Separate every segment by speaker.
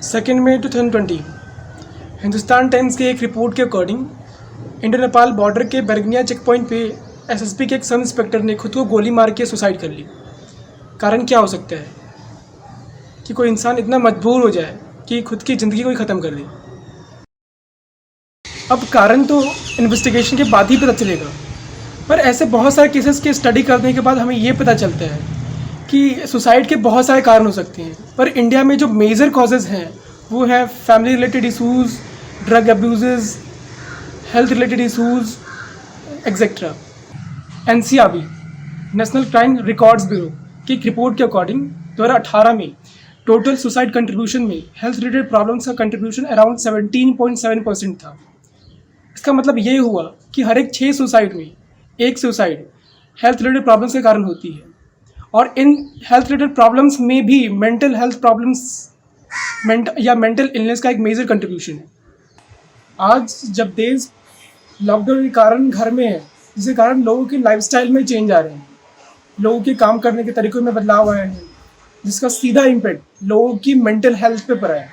Speaker 1: 2 मई 2020 Hindustan times के एक report के अकॉर्डिंग इंडो नेपाल बॉर्डर के बरगनिया चेक पॉइंट पे एसएसबी के एक सब इंस्पेक्टर ने खुद को गोली मार के सुसाइड कर ली। कारण क्या हो सकता है कि कोई इंसान इतना मजबूर हो जाए कि खुद की ज़िंदगी को ही ख़त्म कर दे। अब कारण तो इन्वेस्टिगेशन के बाद ही पता चलेगा, पर ऐसे बहुत सारे केसेस के स्टडी करने के बाद हमें ये पता चलता है कि सुसाइड के बहुत सारे कारण हो सकते हैं। पर इंडिया में जो मेजर कॉजेज़ हैं वो है family related issues, drug abuse, health related issues etcetera. NCRB national crime records bureau की एक रिपोर्ट के अकॉर्डिंग 2018 में टोटल सुसाइड कंट्रीब्यूशन में हेल्थ रिलेटेड प्रॉब्लम्स का कंट्रीब्यूशन अराउंड 17.7% था। इसका मतलब ये हुआ कि हर एक 6 सुसाइड में एक सुसाइड हेल्थ रिलेटेड प्रॉब्लम्स के कारण होती है। और इन हेल्थ रिलेटेड प्रॉब्लम्स में भी मेंटल हेल्थ प्रॉब्लम्स या मेंटल इलनेस का एक मेजर कंट्रीब्यूशन है। आज जब देश लॉकडाउन के कारण घर में है, जिसके कारण लोगों के लाइफस्टाइल में चेंज आ रहे हैं, लोगों के काम करने के तरीक़ों में बदलाव आए हैं, जिसका सीधा इम्पैक्ट लोगों की मेंटल हेल्थ पे पड़ा है।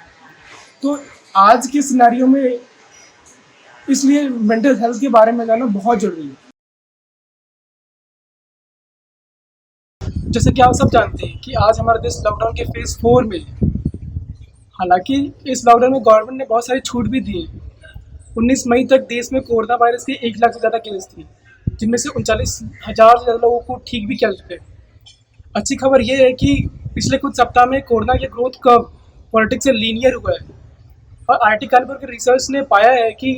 Speaker 1: तो आज के सिनेरियो में इसलिए मेंटल हेल्थ के बारे में जानना बहुत ज़रूरी है। जैसे कि आप सब जानते हैं कि आज हमारा देश लॉकडाउन के फेज़ 4 में है। हालांकि इस लॉकडाउन में गवर्नमेंट ने बहुत सारी छूट भी दी है। 19 मई तक देश में कोरोना वायरस के 1 लाख से ज़्यादा केस थे, जिनमें से 39,000 से ज़्यादा लोगों को ठीक भी किया चुका है। अच्छी खबर ये है कि पिछले कुछ सप्ताह में कोरोना के ग्रोथ कर्व पॉलिटिक्स से लीनियर हुआ है। और आईआईटी कानपुर के रिसर्च ने पाया है कि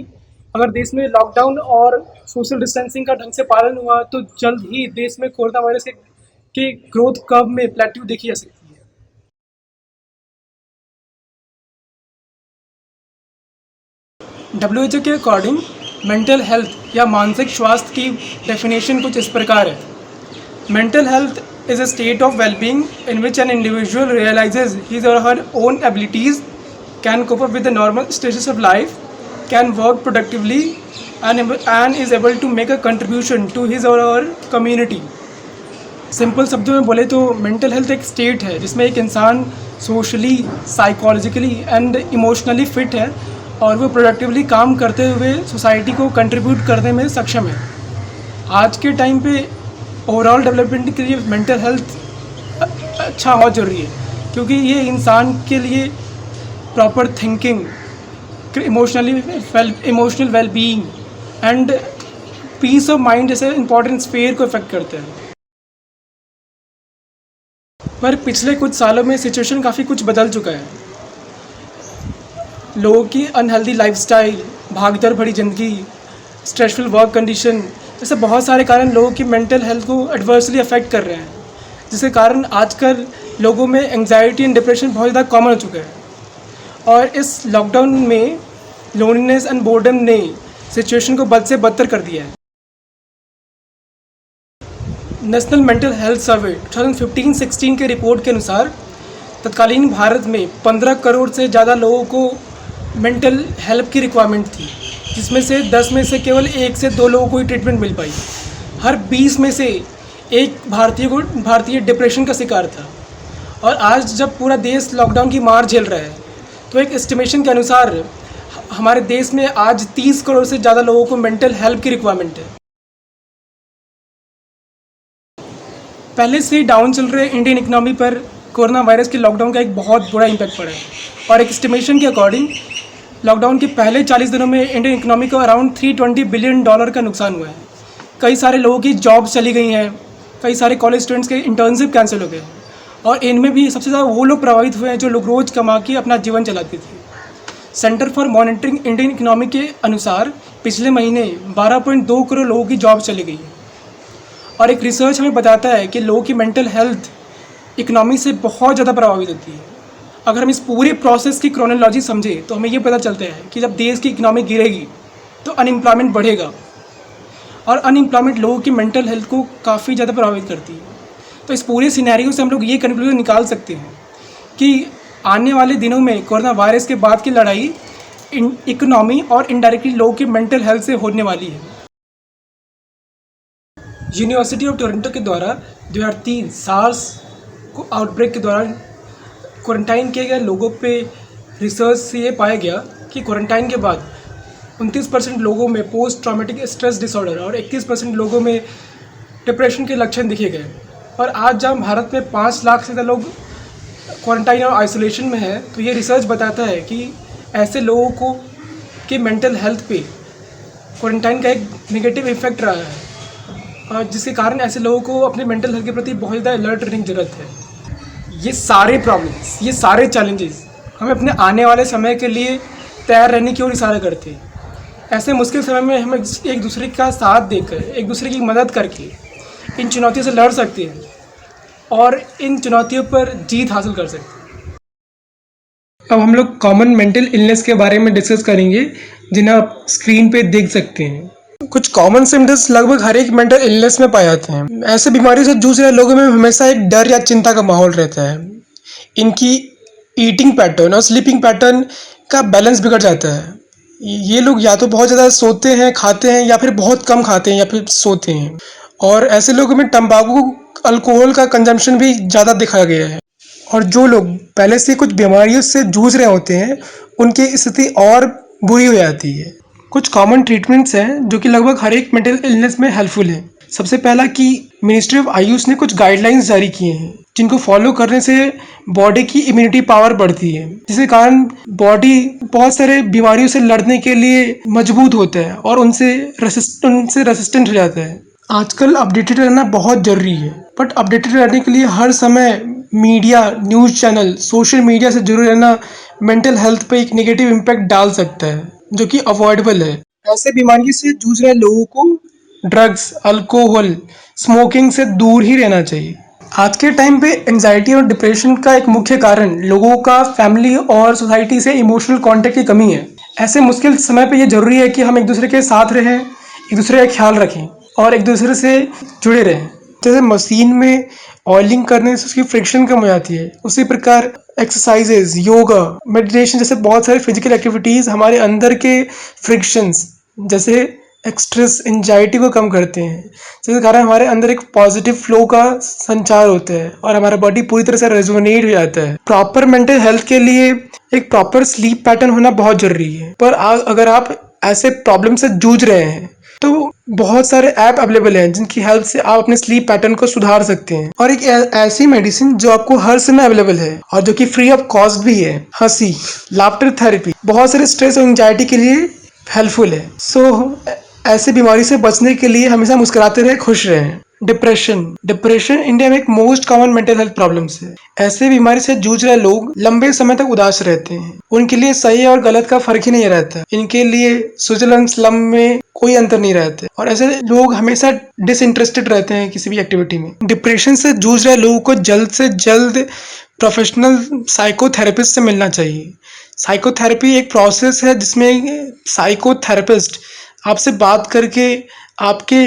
Speaker 1: अगर देश में लॉकडाउन और सोशल डिस्टेंसिंग का ढंग से पालन हुआ तो जल्द ही देश में कोरोना वायरस के ग्रोथ कर्व में प्लेट्यू देखी जा सकती है। WHO के अकॉर्डिंग मेंटल हेल्थ या मानसिक स्वास्थ्य की डेफिनेशन कुछ इस प्रकार है। Mental health is a state of well-being in which an individual realizes his or her own abilities, can cope up with the normal stresses of life, can work productively, and is able to make a contribution to his or her community. Simple शब्दों में बोले तो mental health एक state है जिसमें एक इंसान socially, psychologically and emotionally fit है और वो प्रोडक्टिवली काम करते हुए सोसाइटी को कंट्रीब्यूट करने में सक्षम है। आज के टाइम पे ओवरऑल डेवलपमेंट के लिए मेंटल हेल्थ अच्छा बहुत ज़रूरी है, क्योंकि ये इंसान के लिए proper thinking, emotional wellbeing and peace of mind जैसे इंपॉर्टेंट स्फेयर को इफेक्ट करते हैं। पर पिछले कुछ सालों में सिचुएशन काफ़ी कुछ बदल चुका है। लोगों की अनहेल्दी लाइफस्टाइल, भागदौड़ भरी ज़िंदगी, स्ट्रेसफुल वर्क कंडीशन, ऐसे बहुत सारे कारण लोगों की मेंटल हेल्थ को एडवर्सली अफेक्ट कर रहे हैं, जिसके कारण आजकल लोगों में एंग्जाइटी एंड डिप्रेशन बहुत ज़्यादा कॉमन हो चुका है। और इस लॉकडाउन में लोनलीनेस एंड बोर्डम ने सिचुएशन को बद से बदतर कर दिया है। नेशनल मेंटल हेल्थ सर्वे 2015-16 के रिपोर्ट के अनुसार तत्कालीन भारत में 15 करोड़ से ज़्यादा लोगों को मेंटल हेल्प की रिक्वायरमेंट थी, जिसमें से 10 में से केवल 1 से 2 लोगों को ही ट्रीटमेंट मिल पाई। हर 20 में से एक भारतीय डिप्रेशन का शिकार था। और आज जब पूरा देश लॉकडाउन की मार झेल रहा है तो एक एस्टिमेशन के अनुसार हमारे देश में आज 30 करोड़ से ज़्यादा लोगों को मेंटल हेल्प की रिक्वायरमेंट है। पहले से ही डाउन चल रहे इंडियन इकोनॉमी पर कोरोना वायरस के लॉकडाउन का एक बहुत बुरा इम्पैक्ट पड़ा है। और एक एस्टिमेशन के अकॉर्डिंग लॉकडाउन के पहले 40 दिनों में इंडियन इकोनॉमी को अराउंड $320 बिलियन का नुकसान हुआ है। कई सारे लोगों की जॉब्स चली गई हैं, कई सारे कॉलेज स्टूडेंट्स के इंटर्नशिप कैंसिल हो गए हैं। और इनमें भी सबसे ज़्यादा वो लोग प्रभावित हुए हैं जो लोग रोज़ कमा के अपना जीवन चलाते थे। Centre for monitoring Indian economy के अनुसार पिछले महीने 12.2 करोड़ लोगों की जॉब चली गई है। और एक रिसर्च हमें बताता है कि लोगों की मेंटल हेल्थ इकोनॉमी से बहुत ज़्यादा प्रभावित होती है। अगर हम इस पूरे प्रोसेस की क्रोनोलॉजी समझें तो हमें ये पता चलता है कि जब देश की इकोनॉमी गिरेगी तो अनएम्प्लॉयमेंट बढ़ेगा, और अनएम्प्लॉयमेंट लोगों की मेंटल हेल्थ को काफ़ी ज़्यादा प्रभावित करती है। तो इस पूरे सिनेरियो से हम लोग ये कंक्लूजन निकाल सकते हैं कि आने वाले दिनों में कोरोना वायरस के बाद की लड़ाई इकोनॉमी और इनडायरेक्टली लोगों की मेंटल हेल्थ से होने वाली है। यूनिवर्सिटी ऑफ टोरंटो के द्वारा 2003 सार्स को आउटब्रेक के दौरान क्वारंटाइन किए गए लोगों पे रिसर्च से ये पाया गया कि क्वारंटाइन के बाद 29% लोगों में पोस्ट ट्रॉमेटिक स्ट्रेस डिसऑर्डर और 31% लोगों में डिप्रेशन के लक्षण दिखे गए। और आज जब भारत में 5 लाख से ज़्यादा लोग क्वारंटाइन और आइसोलेशन में है, तो ये रिसर्च बताता है कि ऐसे लोगों को के मेंटल हेल्थ पे क्वारंटाइन का एक नेगेटिव इफेक्ट रहा है, और जिसके कारण ऐसे लोगों को अपने मेंटल हेल्थ के प्रति बहुत ज़्यादा अलर्ट रहने की ज़रूरत है। ये सारे प्रॉब्लम्स, ये सारे चैलेंजेस हमें अपने आने वाले समय के लिए तैयार रहने की ओर इशारा करते हैं। ऐसे मुश्किल समय में हम एक दूसरे का साथ देकर, एक दूसरे की मदद करके इन चुनौतियों से लड़ सकते हैं और इन चुनौतियों पर जीत हासिल कर सकते हैं। अब हम लोग कॉमन मेंटल इलनेस के बारे में डिस्कस करेंगे, जिन्हें आप स्क्रीन पे देख सकते हैं। कुछ कॉमन सिम्टम्स लगभग हर एक मेंटल इलनेस में पाए जाते हैं। ऐसे बीमारियों से जूझ रहे लोगों में हमेशा एक डर या चिंता का माहौल रहता है। इनकी ईटिंग पैटर्न और स्लीपिंग पैटर्न का बैलेंस बिगड़ जाता है। ये लोग या तो बहुत ज़्यादा सोते हैं, खाते हैं, या फिर बहुत कम खाते हैं या फिर सोते हैं। और ऐसे लोगों में तंबाकू, अल्कोहल का कंजम्पशन भी ज़्यादा देखा गया है। और जो लोग पहले से कुछ बीमारियों से जूझ रहे होते हैं, उनकी स्थिति और बुरी हो जाती है। कुछ कॉमन ट्रीटमेंट्स हैं जो कि लगभग हर एक मेंटल इलनेस में हेल्पफुल है। सबसे पहला कि मिनिस्ट्री ऑफ आयुष ने कुछ गाइडलाइंस जारी किए हैं, जिनको फॉलो करने से बॉडी की इम्यूनिटी पावर बढ़ती है, जिसके कारण बॉडी बहुत सारे बीमारियों से लड़ने के लिए मजबूत होता है और उनसे रेसिस्टेंट हो जाता है। आजकल अपडेटेड रहना बहुत ज़रूरी है, बट अपडेटेड रहने के लिए हर समय media, news channel, social media से जुड़े रहना मेंटल हेल्थ पे एक नेगेटिव इम्पैक्ट डाल सकता है, जो कि अवॉइडेबल है। ऐसे बीमारी से जूझ रहे लोगों को ड्रग्स, अल्कोहल, स्मोकिंग से दूर ही रहना चाहिए। आज के टाइम पे एंजाइटी और डिप्रेशन का एक मुख्य कारण लोगों का फैमिली और सोसाइटी से इमोशनल कांटेक्ट की कमी है। ऐसे मुश्किल समय पे ये ज़रूरी है कि हम एक दूसरे के साथ रहें, एक दूसरे का ख्याल रखें और एक दूसरे से जुड़े रहें। जैसे मशीन में ऑयलिंग करने से उसकी फ्रिक्शन कम हो जाती है, उसी प्रकार एक्सरसाइजेज, योगा, मेडिटेशन जैसे बहुत सारे फिजिकल एक्टिविटीज़ हमारे अंदर के फ्रिक्शंस जैसे स्ट्रेस, एंजाइटी को कम करते हैं, जिसके कारण हमारे अंदर एक पॉजिटिव फ्लो का संचार होता है और हमारा बॉडी पूरी तरह से रेजोनेट हो जाता है। प्रॉपर मेंटल हेल्थ के लिए एक प्रॉपर स्लीप पैटर्न होना बहुत जरूरी है। पर अगर आप ऐसे प्रॉब्लम से जूझ रहे हैं तो बहुत सारे ऐप अवेलेबल हैं जिनकी हेल्प से आप अपने स्लीप पैटर्न को सुधार सकते हैं। और एक ऐसी मेडिसिन जो आपको हर समय अवेलेबल है और जो कि फ्री ऑफ कॉस्ट भी है, हंसी, लाफ्टर थेरेपी, बहुत सारे स्ट्रेस और एंजाइटी के लिए हेल्पफुल है। ऐसे बीमारी से बचने के लिए हमेशा मुस्कुराते रहे, खुश रहें। डिप्रेशन इंडिया में एक most common mental health problems है। ऐसे बीमारी से जूझ रहे लोग लंबे समय तक उदास रहते हैं। उनके लिए सही और गलत का फर्क ही नहीं रहता। इनके लिए स्विट्जरलैंड स्लम में कोई अंतर नहीं रहता और ऐसे लोग हमेशा डिसइंटरेस्टेड रहते हैं किसी भी एक्टिविटी में। डिप्रेशन से जूझ रहे लोगों को जल्द से जल्द प्रोफेशनल साइकोथेरेपिस्ट से मिलना चाहिए। साइकोथेरेपी एक प्रोसेस है जिसमें साइकोथेरेपिस्ट आपसे बात करके आपके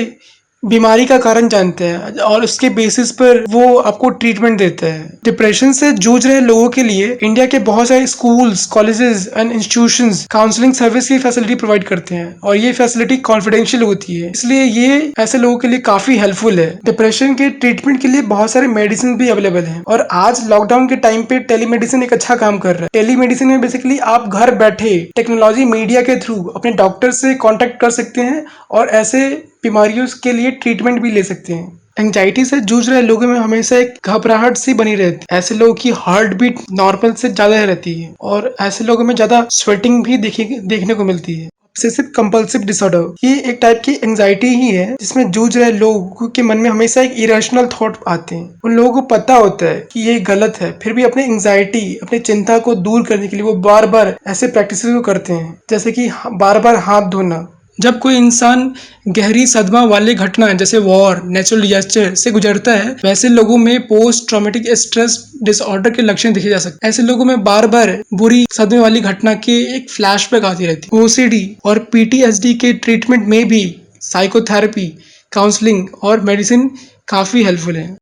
Speaker 1: बीमारी का कारण जानते हैं और उसके बेसिस पर वो आपको ट्रीटमेंट देता है। डिप्रेशन से जूझ रहे लोगों के लिए इंडिया के बहुत सारे schools, colleges and institutions counselling service की फैसिलिटी प्रोवाइड करते हैं और ये फैसिलिटी कॉन्फिडेंशियल होती है, इसलिए ये ऐसे लोगों के लिए काफी हेल्पफुल है। डिप्रेशन के ट्रीटमेंट के लिए बहुत सारे मेडिसिन भी अवेलेबल है और आज लॉकडाउन के टाइम पे टेलीमेडिसिन एक अच्छा काम कर रहा है। टेलीमेडिसिन में बेसिकली आप घर बैठे टेक्नोलॉजी मीडिया के थ्रू अपने डॉक्टर से कॉन्टेक्ट कर सकते हैं और ऐसे बीमारियों के लिए ट्रीटमेंट भी ले सकते हैं। एंजाइटी से जूझ रहे लोगों में हमेशा एक घबराहट सी बनी रहती है। ऐसे लोगों की हार्ट बीट नॉर्मल से ज्यादा रहती है और ऐसे लोगों में ज्यादा स्वेटिंग भी देखने को मिलती है। ऑब्सेसिव कंपल्सिव डिसऑर्डर, ये एक टाइप की एंजाइटी ही है जिसमें जूझ रहे लोगों के मन में हमेशा एक इरेशनल थॉट आते हैं। उन लोगों को पता होता है कि ये गलत है, फिर भी अपने एंजाइटी, अपनी चिंता को दूर करने के लिए वो बार बार ऐसे प्रैक्टिसेस को करते हैं, जैसे कि बार बार हाथ धोना। जब कोई इंसान गहरी सदमा वाली घटना जैसे वॉर, नेचुरल डिजास्टर से गुजरता है, वैसे लोगों में पोस्ट ट्रॉमेटिक स्ट्रेस डिसऑर्डर के लक्षण देखे जा सकते हैं। ऐसे लोगों में बार बार बुरी सदमे वाली घटना के एक फ्लैशबैक आती रहती है। ओसीडी और पीटीएसडी के ट्रीटमेंट में भी साइकोथेरेपी, काउंसलिंग और मेडिसिन काफी हेल्पफुल है।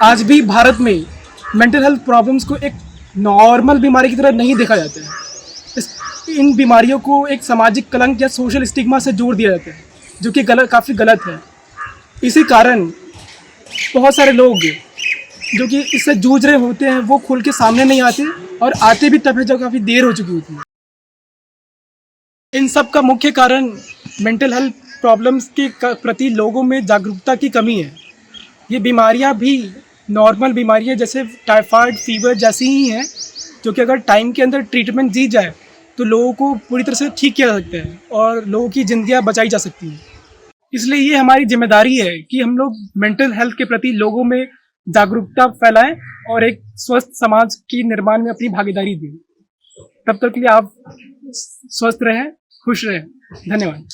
Speaker 1: आज भी भारत में मेंटल हेल्थ प्रॉब्लम्स को एक नॉर्मल बीमारी की तरह नहीं देखा जाता है। इन बीमारियों को एक सामाजिक कलंक या सोशल स्टिग्मा से जोड़ दिया जाता है, जो कि काफ़ी गलत है। इसी कारण बहुत सारे लोग जो कि इससे जूझ रहे होते हैं वो खुल के सामने नहीं आते, और आते भी तब है जब काफ़ी देर हो चुकी होती है। इन सब का मुख्य कारण मेंटल हेल्थ प्रॉब्लम्स के प्रति लोगों में जागरूकता की कमी है। ये बीमारियां भी नॉर्मल बीमारियां जैसे टाइफाइड फीवर जैसी ही हैं, जो कि अगर टाइम के अंदर ट्रीटमेंट दी जाए तो लोगों को पूरी तरह से ठीक किया जा सकता है और लोगों की ज़िंदगियां बचाई जा सकती हैं। इसलिए ये हमारी जिम्मेदारी है कि हम लोग मेंटल हेल्थ के प्रति लोगों में जागरूकता फैलाएं और एक स्वस्थ समाज की निर्माण में अपनी भागीदारी दें। तब तक के लिए आप स्वस्थ रहें, खुश रहें। धन्यवाद।